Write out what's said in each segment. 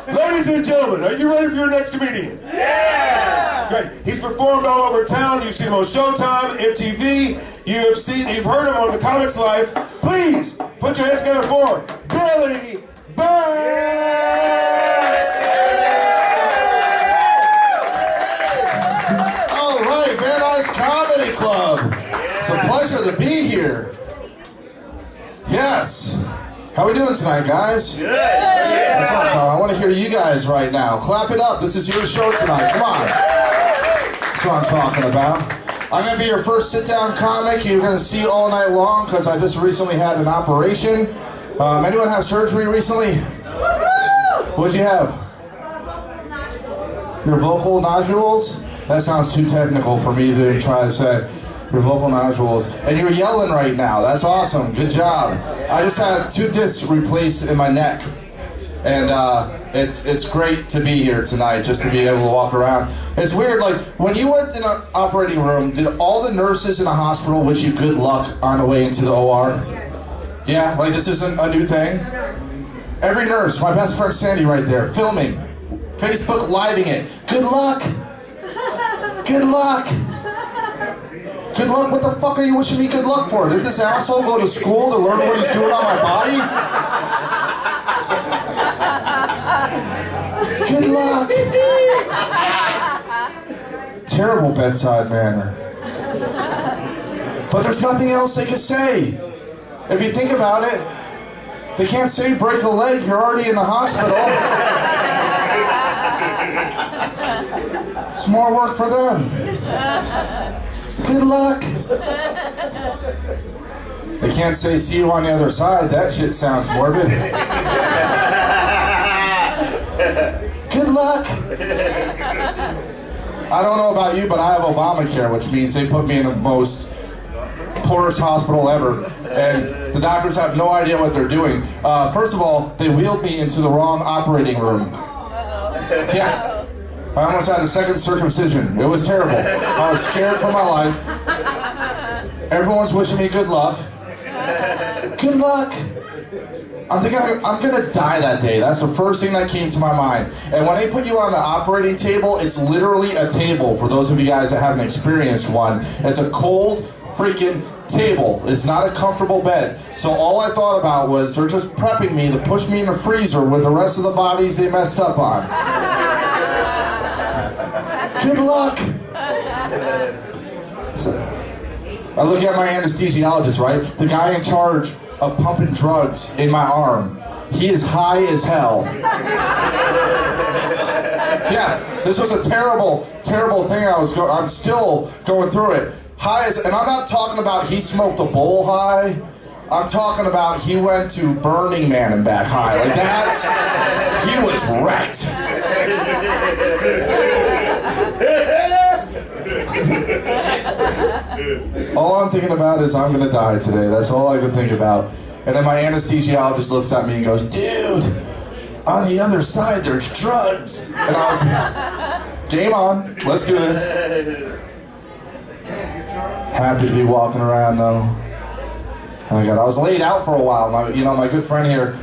Ladies and gentlemen, are you ready for your next comedian? Yeah! Great. He's performed all over town. You've seen him on Showtime, MTV. You've heard him on The Comics Life. Please put your hands together for Billy Batz! All right, Van Nuys Comedy Club. It's a pleasure to be here. Yes. How we doing tonight, guys? Good. That's what I'm talking. I want to hear you guys right now. Clap it up. This is your show tonight. Come on. That's what I'm talking about. I'm going to be your first sit-down comic you're going to see all night long because I just recently had an operation. Anyone have surgery recently? What'd you have? Your vocal nodules? That sounds too technical for me to try to say. Your vocal nodules. And you're yelling right now. That's awesome. Good job. I just had 2 discs replaced in my neck. And it's great to be here tonight, just to be able to walk around. It's weird, like, when you went in an operating room, did all the nurses in the hospital wish you good luck on the way into the OR? Yeah, like this isn't a new thing? Every nurse, my best friend Sandy right there, filming, Facebook living it. Good luck! Good luck! Good luck? What the fuck are you wishing me good luck for? Did this asshole go to school to learn what he's doing on my body? Good luck! Terrible bedside manner. But there's nothing else they can say. If you think about it, they can't say break a leg, you're already in the hospital. It's more work for them. Good luck. They can't say see you on the other side. That shit sounds morbid. Good luck. I don't know about you, but I have Obamacare, which means they put me in the most poorest hospital ever. And the doctors have no idea what they're doing. First of all, they wheeled me into the wrong operating room. Yeah. I almost had a second circumcision. It was terrible. I was scared for my life. Everyone's wishing me good luck. Good luck. I'm thinking I'm gonna die that day. That's the first thing that came to my mind. And when they put you on the operating table, it's literally a table. For those of you guys that haven't experienced one, it's a cold freaking table. It's not a comfortable bed. So all I thought about was they're just prepping me to push me in the freezer with the rest of the bodies they messed up on. Good luck! So, I look at my anesthesiologist, right? The guy in charge of pumping drugs in my arm. He is high as hell. Yeah, this was a terrible, terrible thing I'm still going through it. High as, and I'm not talking about he smoked a bowl high. I'm talking about he went to Burning Man and back high. Like that, he was wrecked. All I'm thinking about is I'm gonna die today. That's all I can think about. And then my anesthesiologist looks at me and goes, dude, on the other side there's drugs. And I was like, game on, let's do this. Happy to be walking around though. Oh my God, I was laid out for a while. My good friend here,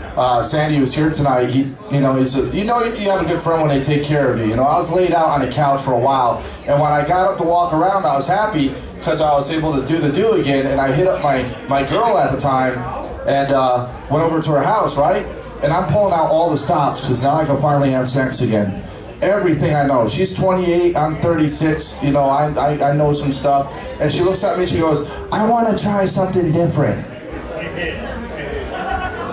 Sandy, was here tonight. You have a good friend when they take care of you. I was laid out on the couch for a while, and when I got up to walk around, I was happy because I was able to do the do again. And I hit up my girl at the time, and went over to her house, right? And I'm pulling out all the stops because now I can finally have sex again. Everything I know. She's 28, I'm 36. I know some stuff, and she looks at me. She goes, "I want to try something different."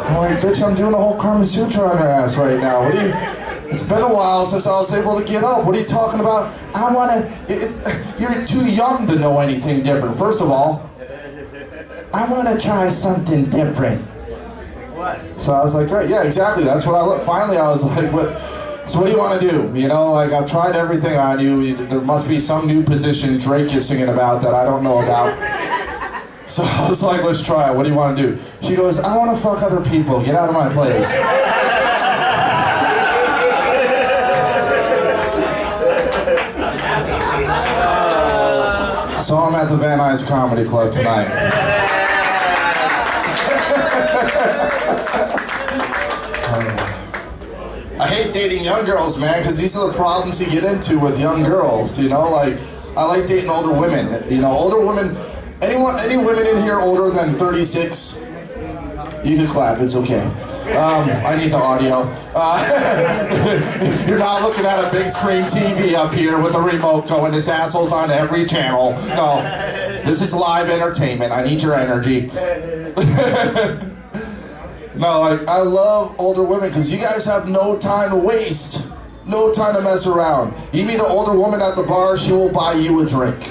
I'm like, bitch, I'm doing a whole Kama Sutra on her ass right now. It's been a while since I was able to get up. What are you talking about? You're too young to know anything different. First of all, I want to try something different. What? So I was like, great, yeah, exactly. That's what I looked. Finally, I was like, what? So what do you want to do? I've tried everything on you. There must be some new position Drake is singing about that I don't know about. So I was like, let's try it. What do you want to do? She goes, I want to fuck other people. Get out of my place. So I'm at the Van Nuys Comedy Club tonight. I hate dating young girls, man, because these are the problems you get into with young girls, you know? Like, I like dating older women. You know, older women, any women in here older than 36? You can clap, it's okay. I need the audio. You're not looking at a big screen TV up here with a remote going, this asshole's on every channel. No, this is live entertainment. I need your energy. No, I love older women because you guys have no time to waste. No time to mess around. You meet an older woman at the bar, she will buy you a drink.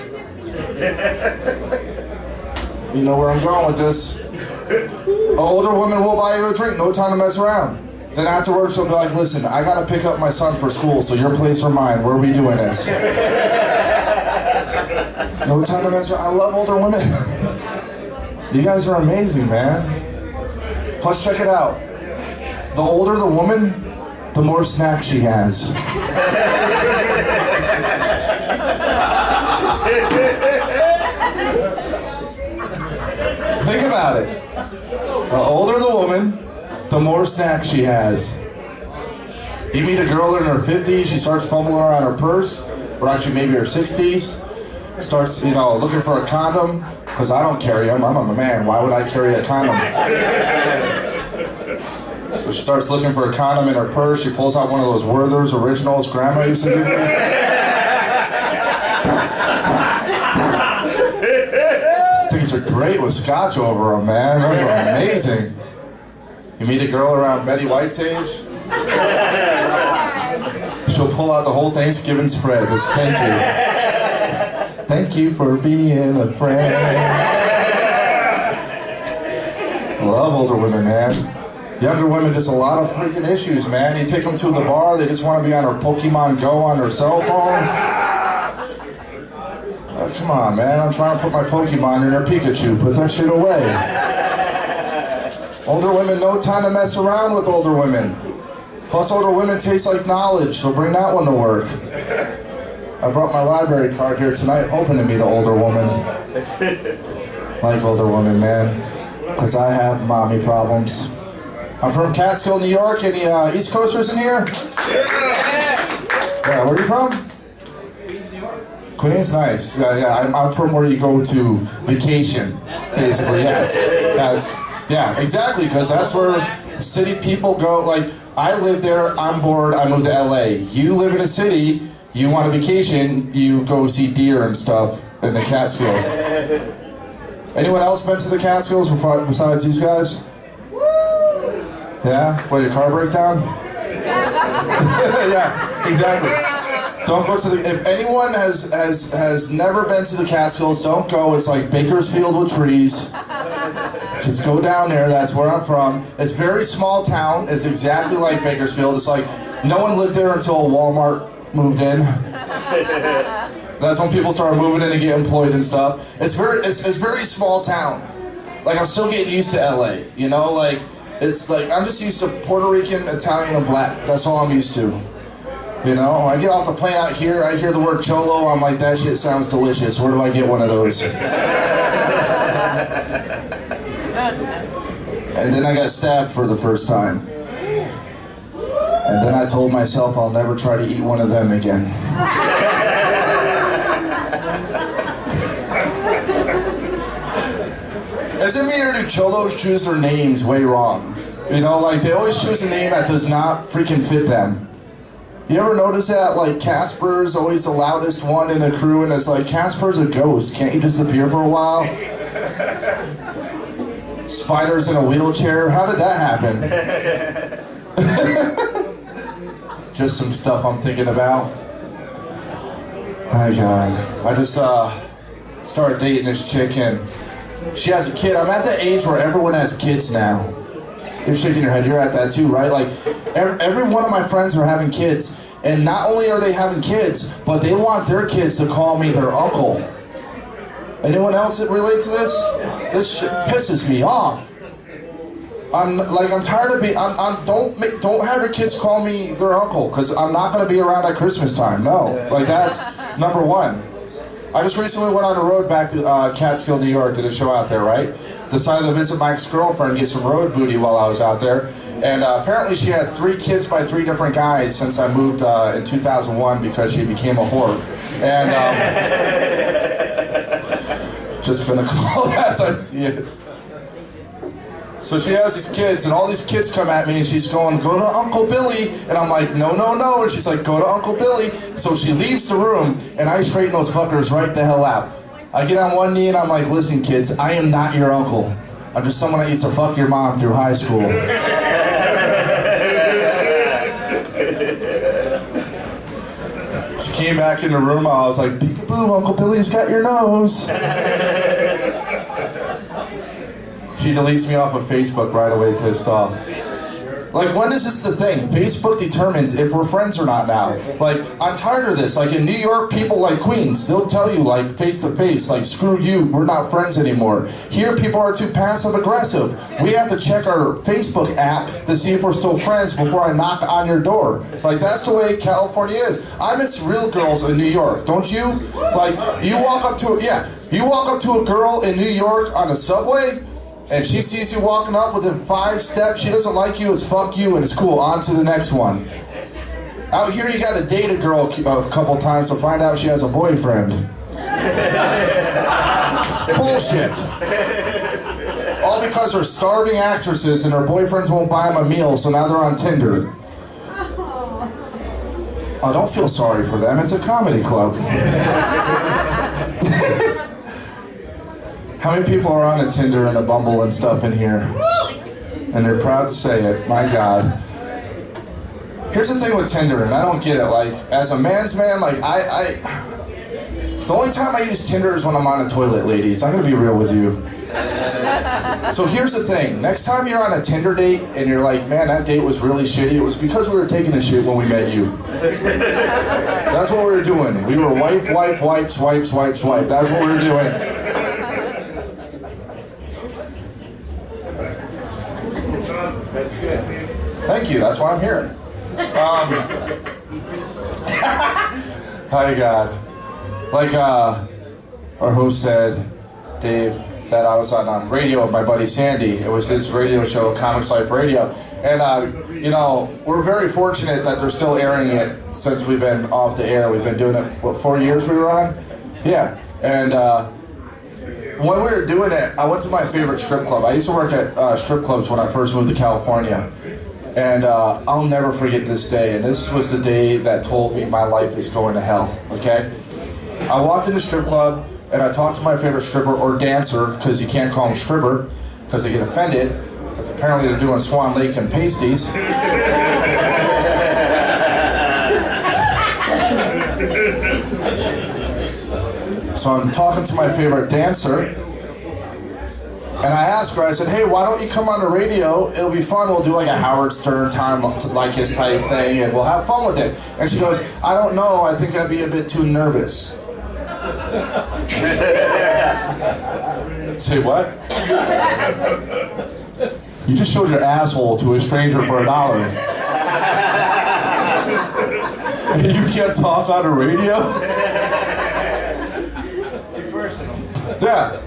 You know where I'm going with this. An older woman will buy you a drink, no time to mess around. Then afterwards she'll be like, listen, I gotta pick up my son for school, so your place or mine, where are we doing this? No time to mess around. I love older women. You guys are amazing, man. Plus, check it out. The older the woman, the more snacks she has. Think about it. The older the woman, the more snacks she has. You meet a girl in her 50s, she starts fumbling around her purse, or actually maybe her 60s, starts, you know, looking for a condom, because I don't carry them, I'm a man, why would I carry a condom? So she starts looking for a condom in her purse, she pulls out one of those Werther's Originals grandma used to give me. Things are great with scotch over them, man. Those are amazing. You meet a girl around Betty White's age, she'll pull out the whole Thanksgiving spread. It's thank you. Thank you for being a friend. I love older women, man. Younger women, just a lot of freaking issues, man. You take them to the bar, they just want to be on their Pokemon Go on their cell phone. Come on, man, I'm trying to put my Pokemon in their Pikachu. Put that shit away. Older women, no time to mess around with older women. Plus, older women taste like knowledge, so bring that one to work. I brought my library card here tonight, hoping to meet an older woman. Like older women, man, because I have mommy problems. I'm from Catskill, New York. Any East Coasters in here? Yeah, where are you from? Queens, nice. Yeah, I'm from where you go to vacation, basically. Yes, yeah, exactly, because that's where city people go. Like, I live there, I'm bored, I moved to LA. You live in a city, you want a vacation, you go see deer and stuff in the Catskills. Anyone else been to the Catskills besides these guys? Yeah? What, your car break down? Yeah, exactly. Don't go to the, if anyone has never been to the Catskills, don't go. It's like Bakersfield with trees. Just go down there, that's where I'm from. It's a very small town, it's exactly like Bakersfield. It's like, no one lived there until Walmart moved in. That's when people started moving in to get employed and stuff. It's very small town. Like, I'm still getting used to LA, you know? Like, it's like, I'm just used to Puerto Rican, Italian, and black. That's all I'm used to. You know, I get off the plane out here, I hear the word cholo, I'm like, that shit sounds delicious. Where do I get one of those? And then I got stabbed for the first time. And then I told myself I'll never try to eat one of them again. Is it me or do cholos choose their names way wrong? You know, like, they always choose a name that does not freaking fit them. You ever notice that, like, Casper's always the loudest one in the crew, and it's like, Casper's a ghost, can't you disappear for a while? Spider's in a wheelchair, how did that happen? Just some stuff I'm thinking about. My God, I just started dating this chick, and she has a kid. I'm at the age where everyone has kids now. You're shaking your head, you're at that too, right? Like, every one of my friends are having kids, and not only are they having kids, but they want their kids to call me their uncle. Anyone else that relate to this? This shit pisses me off. I'm tired of being, don't have your kids call me their uncle, because I'm not going to be around at Christmas time, no. Like, that's number one. I just recently went on the road back to Catskill, New York, did a show out there, right? Decided to visit my ex-girlfriend, get some road booty while I was out there. And apparently she had 3 kids by 3 different guys since I moved in 2001 because she became a whore. And just gonna call that as I see it. So she has these kids, and all these kids come at me, and she's going, go to Uncle Billy. And I'm like, no, no, no. And she's like, go to Uncle Billy. So she leaves the room, and I straighten those fuckers right the hell out. I get on one knee, and I'm like, listen, kids, I am not your uncle. I'm just someone that used to fuck your mom through high school. She came back in the room, I was like, peekaboo, Uncle Billy's got your nose. She deletes me off of Facebook right away, pissed off. Like, when is this the thing? Facebook determines if we're friends or not now. Like, I'm tired of this. Like, in New York, people like Queens, they'll tell you, like, face to face, like, screw you, we're not friends anymore. Here, people are too passive aggressive. We have to check our Facebook app to see if we're still friends before I knock on your door. Like, that's the way California is. I miss real girls in New York, don't you? Like, you walk up to a girl in New York on the subway, and she sees you walking up within 5 steps, she doesn't like you, it's fuck you, and it's cool, on to the next one. Out here, you gotta date a girl a couple times to find out she has a boyfriend. It's bullshit. All because they're starving actresses and their boyfriends won't buy them a meal, so now they're on Tinder. Oh, don't feel sorry for them, it's a comedy club. How many people are on a Tinder and a Bumble and stuff in here? And they're proud to say it, my God. Here's the thing with Tinder, and I don't get it, like, as a man's man, like, the only time I use Tinder is when I'm on a toilet, ladies. I'm gonna be real with you. So here's the thing, next time you're on a Tinder date and you're like, man, that date was really shitty, it was because we were taking a shit when we met you. That's what we were doing. We were wipe, swipe, swipe, swipe. That's what we were doing. That's good. Thank you, that's why I'm here. Hi, God. Like our host said, Dave, that I was on radio with my buddy Sandy. It was his radio show, Comics Life Radio. And, you know, we're very fortunate that they're still airing it since we've been off the air. We've been doing it, what, 4 years we were on? Yeah. And when we were doing it, I went to my favorite strip club. I used to work at strip clubs when I first moved to California. And I'll never forget this day. And this was the day that told me my life is going to hell, okay? I walked in the strip club, and I talked to my favorite stripper, or dancer, because you can't call them stripper, because they get offended, because apparently they're doing Swan Lake and pasties. So I'm talking to my favorite dancer, and I asked her, I said, hey, why don't you come on the radio? It'll be fun. We'll do like a Howard Stern time like his type thing, and we'll have fun with it. And she goes, I don't know. I think I'd be a bit too nervous. Say what? You just showed your asshole to a stranger for $1. And you can't talk on the radio? Yeah.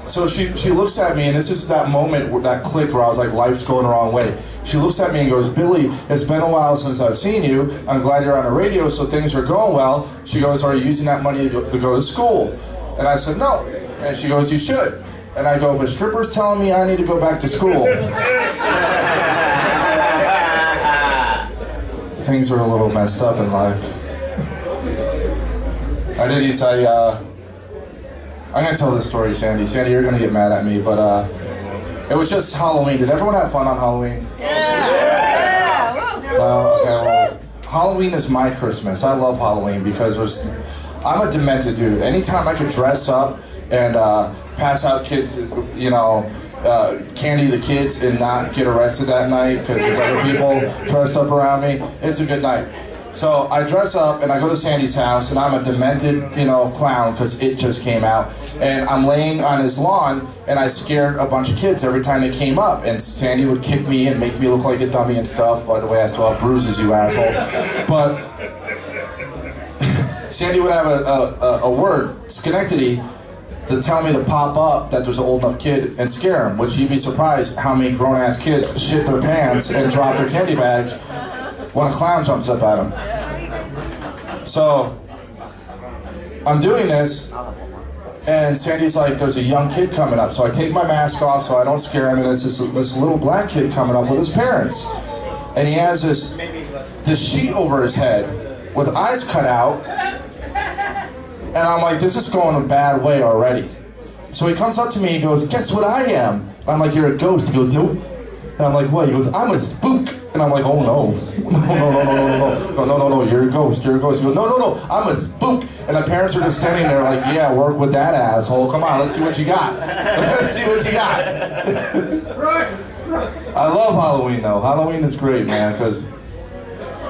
So she looks at me, and this is that moment where that clicked where I was like, life's going the wrong way. She looks at me and goes, Billy, it's been a while since I've seen you. I'm glad you're on the radio, so things are going well. She goes, are you using that money to go to school? And I said, no. And she goes, you should. And I go, if a stripper's telling me I need to go back to school. Things are a little messed up in life. I did eat, I'm going to tell this story, Sandy. Sandy, you're going to get mad at me, but it was just Halloween. Did everyone have fun on Halloween? Yeah! Okay, well, Halloween is my Christmas. I love Halloween because I'm a demented dude. Anytime I could dress up and pass out kids, you know, candy to the kids and not get arrested that night because there's other people dressed up around me, it's a good night. So I dress up and I go to Sandy's house and I'm a demented, you know, clown because it just came out. And I'm laying on his lawn and I scared a bunch of kids every time they came up. And Sandy would kick me and make me look like a dummy and stuff. By the way, I still have bruises, you asshole. But Sandy would have a word, Schenectady, to tell me to pop up that there's an old enough kid and scare him, which you'd be surprised how many grown-ass kids shit their pants and drop their candy bags when a clown jumps up at them. So, I'm doing this, and Sandy's like, there's a young kid coming up. So I take my mask off so I don't scare him, and there's this little black kid coming up with his parents. And he has this sheet over his head with eyes cut out. And I'm like, this is going a bad way already. So he comes up to me, he goes, guess what I am? And I'm like, you're a ghost. He goes, nope. And I'm like, what? He goes, I'm a spook. And I'm like, oh no. No, you're a ghost, you're a ghost. He goes, no, I'm a spook. And the parents are just standing there like, yeah, work with that asshole. Come on, let's see what you got. Let's see what you got. I love Halloween though. Halloween is great, man, because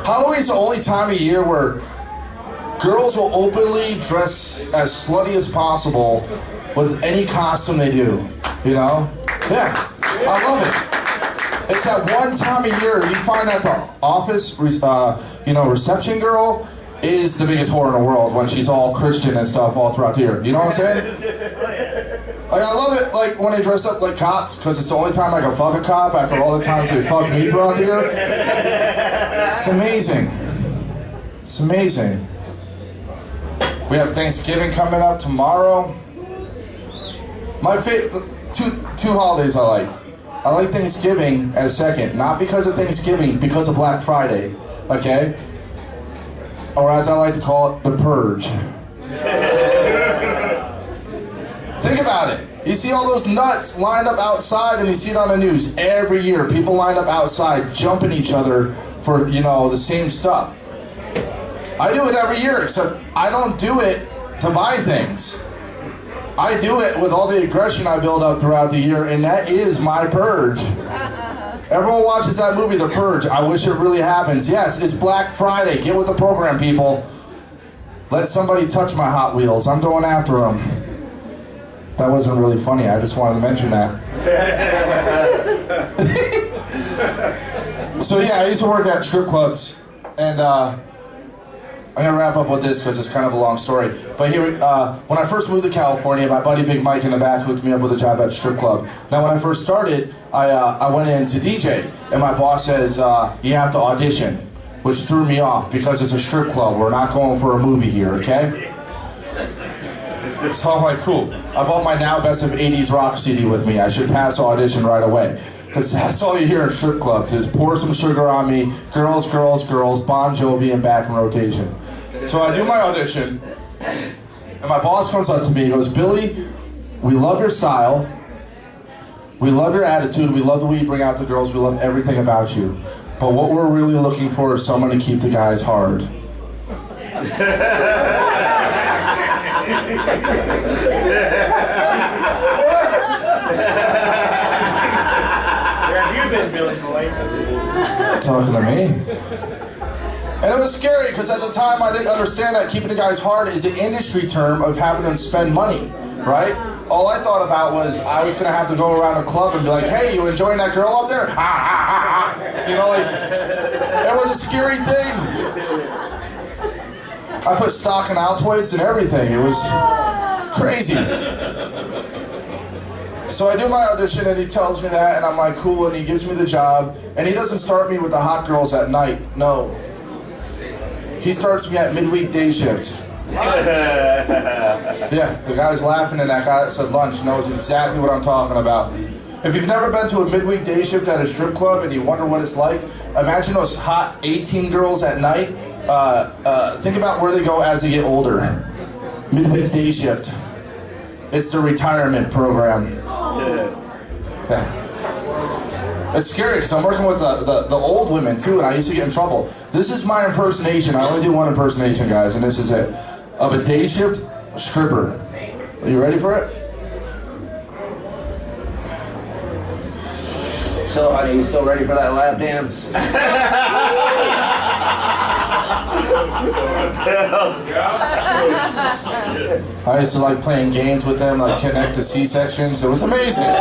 Halloween's the only time of year where girls will openly dress as slutty as possible with any costume they do, you know? Yeah, I love it. It's that one time of year you find that the office, reception girl is the biggest whore in the world when she's all Christian and stuff all throughout the year. You know what I'm saying? Like, I love it, like, when they dress up like cops, because it's the only time I can fuck a cop after all the times they fucked me throughout the year. It's amazing. It's amazing. We have Thanksgiving coming up tomorrow. My favorite, two holidays I like. I like Thanksgiving as second, not because of Thanksgiving, because of Black Friday, okay? Or as I like to call it, the purge. Think about it. You see all those nuts lined up outside, and you see it on the news every year. People lined up outside, jumping each other for, the same stuff. I do it every year, except I don't do it to buy things. I do it with all the aggression I build up throughout the year, and that is my purge. Everyone watches that movie, The Purge. I wish it really happens. Yes, it's Black Friday. Get with the program, people. Let somebody touch my Hot Wheels. I'm going after them. That wasn't really funny. I just wanted to mention that. So yeah, I used to work at strip clubs, and I'm gonna wrap up with this because it's kind of a long story. But here, when I first moved to California, my buddy Big Mike in the back hooked me up with a job at a strip club. Now, when I first started, I went in to DJ, and my boss says, you have to audition, which threw me off because it's a strip club. We're not going for a movie here, okay? So I'm like, cool. I bought my Now Best of 80s Rock CD with me. I should pass the audition right away. Because that's all you hear in strip clubs is pour some sugar on me, girls, girls, girls, Bon Jovi, and back in rotation. So I do my audition, and my boss comes up to me and goes, Billy, we love your style, we love your attitude, we love the way you bring out the girls, we love everything about you. But what we're really looking for is someone to keep the guys hard. Where have you been, Billy boy? Talking to me. And it was scary because at the time I didn't understand that keeping the guys hard is an industry term of having them spend money, right? All I thought about was I was going to have to go around a club and be like, hey, you enjoying that girl up there? You know, like, it was a scary thing. I put stock in Altoids and everything. It was crazy. So I do my audition and he tells me that and I'm like, cool, and he gives me the job. And he doesn't start me with the hot girls at night, no. He starts me at midweek day shift. Yeah, the guy's laughing and that guy that said lunch knows exactly what I'm talking about. If you've never been to a midweek day shift at a strip club and you wonder what it's like, imagine those hot 18 girls at night. Think about where they go as they get older. Midweek day shift. It's the retirement program. Yeah. It's scary because I'm working with the old women too, and I used to get in trouble. This is my impersonation. I only do one impersonation, guys, and this is it. Of a day shift stripper. Are you ready for it? So, honey, you still ready for that lap dance? I used to like playing games with them, like connect to C-sections. It was amazing.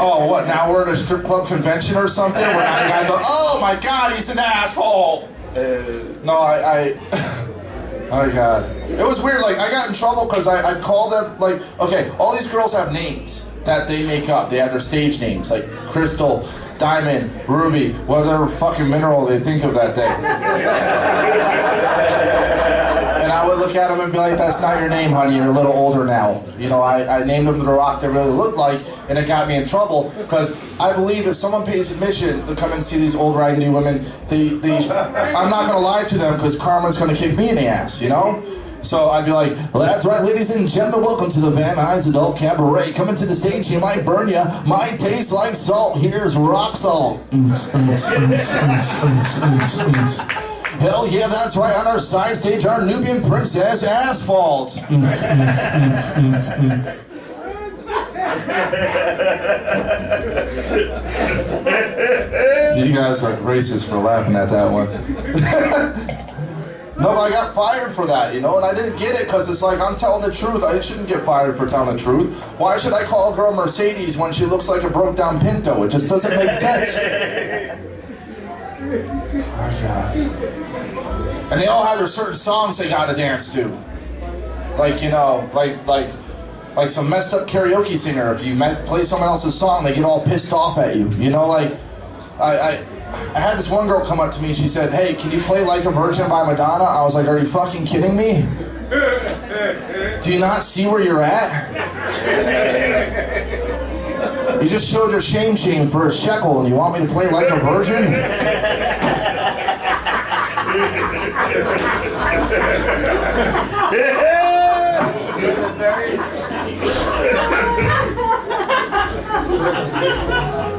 Oh, what, now we're at a strip club convention or something? Where now the guys go, oh my God, he's an asshole. No, oh God. It was weird, like, I got in trouble because I called them, like, okay, all these girls have names that they make up. They have their stage names, like Crystal, Diamond, Ruby, whatever fucking mineral they think of that day. And I would look at them and be like, that's not your name, honey, you're a little older now. You know, I named them the rock they really looked like, and it got me in trouble, because I believe if someone pays admission to come and see these old raggedy women, I'm not gonna lie to them, because karma's gonna kick me in the ass, you know? So I'd be like, well, that's right, ladies and gentlemen, welcome to the Van Nuys Adult Cabaret. Coming to the stage, he might burn ya, might taste like salt, here's rock salt. Hell yeah, that's right, on our side stage, our Nubian princess, Asphalt. You guys are racist for laughing at that one. No, but I got fired for that, you know, and I didn't get it because it's like, I'm telling the truth. I shouldn't get fired for telling the truth. Why should I call a girl Mercedes when she looks like a broke down Pinto? It just doesn't make sense. Oh, God. And they all have their certain songs they gotta dance to. Like, you know, like some messed up karaoke singer. If you play someone else's song, they get all pissed off at you. You know, like, I had this one girl come up to me, she said, hey, can you play Like a Virgin by Madonna? I was like, are you fucking kidding me? Do you not see where you're at? You just showed your shame for a shekel and you want me to play Like a Virgin?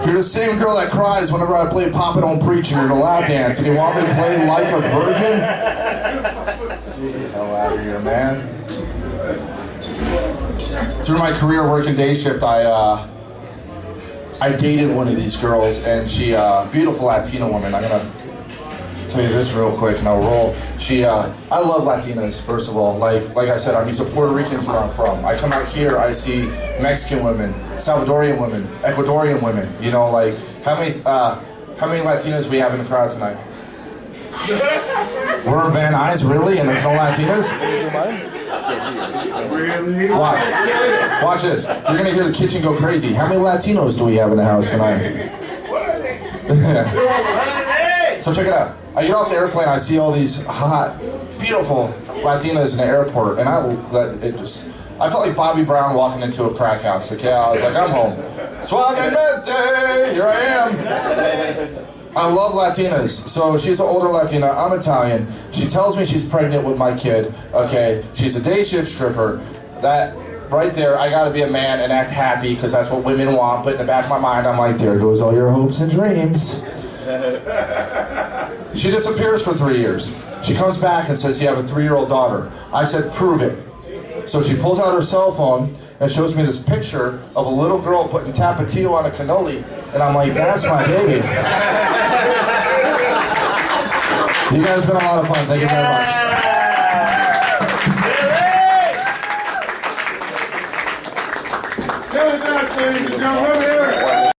You're the same girl that cries whenever I play Papa Don't Preach and you're in a lap dance, and you want me to play Like a Virgin? Get the hell out of here, man. Through my career working day shift, I dated one of these girls, and she, beautiful Latina woman. I'm gonna tell you this real quick and I'll roll. I love Latinas, first of all. Like I said, I'm used to Puerto Ricans where I'm from. I come out here, I see Mexican women, Salvadorian women, Ecuadorian women. You know, like, how many Latinas we have in the crowd tonight? We're in Van Nuys, really? And there's no Latinas? Really? Watch this. You're gonna hear the kitchen go crazy. How many Latinos do we have in the house tonight? So check it out. I get off the airplane, I see all these hot, beautiful Latinas in the airport, and I felt like Bobby Brown walking into a crack house, okay? I was like, I'm home. Suavemente, here I am. I love Latinas. So she's an older Latina, I'm Italian. She tells me she's pregnant with my kid, okay? She's a day shift stripper. That, right there, I gotta be a man and act happy, because that's what women want, but in the back of my mind, I'm like, there goes all your hopes and dreams. She disappears for 3 years. She comes back and says, you have a 3-year-old daughter. I said, prove it. So she pulls out her cell phone and shows me this picture of a little girl putting Tapatio on a cannoli, and I'm like, that's my baby. You guys have been a lot of fun. Thank you very much.